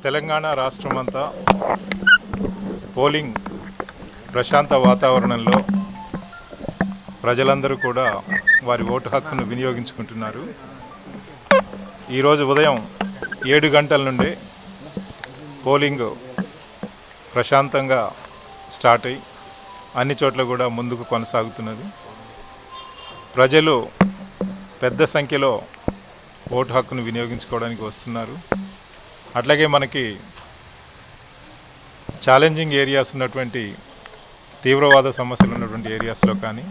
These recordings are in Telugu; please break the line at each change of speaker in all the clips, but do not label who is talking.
తెలంగాణ రాష్ట్రమంతా పోలింగ్ ప్రశాంత వాతావరణంలో ప్రజలందరూ కూడా వారి ఓటు హక్కును వినియోగించుకుంటున్నారు. ఈరోజు ఉదయం 7 గంటల నుండి పోలింగ్ ప్రశాంతంగా స్టార్ట్ అయ్యి అన్ని చోట్ల కూడా ముందుకు కొనసాగుతున్నది. ప్రజలు పెద్ద సంఖ్యలో ఓటు హక్కును వినియోగించుకోవడానికి వస్తున్నారు. అట్లాగే మనకి ఛాలెంజింగ్ ఏరియాస్ ఉన్నటువంటి తీవ్రవాద సమస్యలు ఉన్నటువంటి ఏరియాస్లో కానీ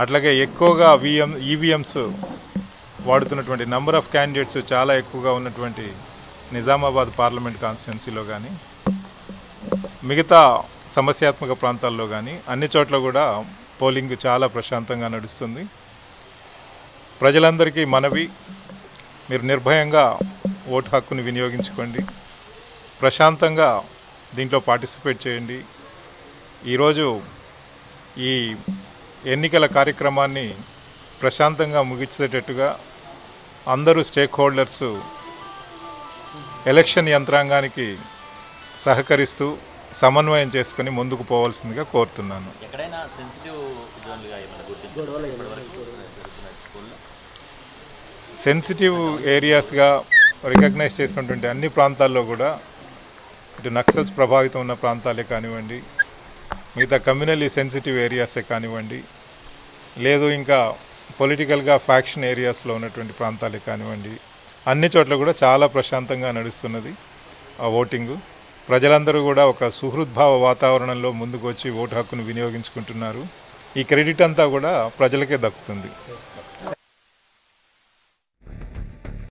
అట్లాగే ఎక్కువగా ఈవీఎంస్ వాడుతున్నటువంటి నంబర్ ఆఫ్ క్యాండిడేట్స్ చాలా ఎక్కువగా ఉన్నటువంటి నిజామాబాద్ పార్లమెంట్ కాన్స్టిట్యున్సీలో కానీ మిగతా సమస్యాత్మక ప్రాంతాల్లో కానీ అన్ని చోట్ల కూడా పోలింగ్ చాలా ప్రశాంతంగా నడుస్తుంది. ప్రజలందరికీ మనవి, మీరు నిర్భయంగా ఓటు హక్కును వినియోగించుకోండి, ప్రశాంతంగా దీంట్లో పార్టిసిపేట్ చేయండి. ఈరోజు ఈ ఎన్నికల కార్యక్రమాన్ని ప్రశాంతంగా ముగించేటట్టుగా అందరూ స్టేక్ హోల్డర్స్ ఎలక్షన్ యంత్రాంగానికి సహకరిస్తూ సమన్వయం చేసుకొని ముందుకు పోవాల్సిందిగా కోరుతున్నాను. సెన్సిటివ్ ఏరియాస్గా రికగ్నైజ్ చేసినటువంటి అన్ని ప్రాంతాల్లో కూడా ఇటు నక్సల్స్ ప్రభావితం ఉన్న ప్రాంతాలే కానివ్వండి, మిగతా కమ్యూనల్లీ సెన్సిటివ్ ఏరియాసే కానివ్వండి, లేదు ఇంకా పొలిటికల్గా ఫ్యాక్షన్ ఏరియాస్లో ఉన్నటువంటి ప్రాంతాలే కానివ్వండి, అన్ని చోట్ల కూడా చాలా ప్రశాంతంగా నడుస్తున్నది ఆ ఓటింగు. ప్రజలందరూ కూడా ఒక సుహృద్భావ వాతావరణంలో ముందుకు వచ్చి ఓటు హక్కును వినియోగించుకుంటున్నారు. ఈ క్రెడిట్ అంతా కూడా ప్రజలకే దక్కుతుంది.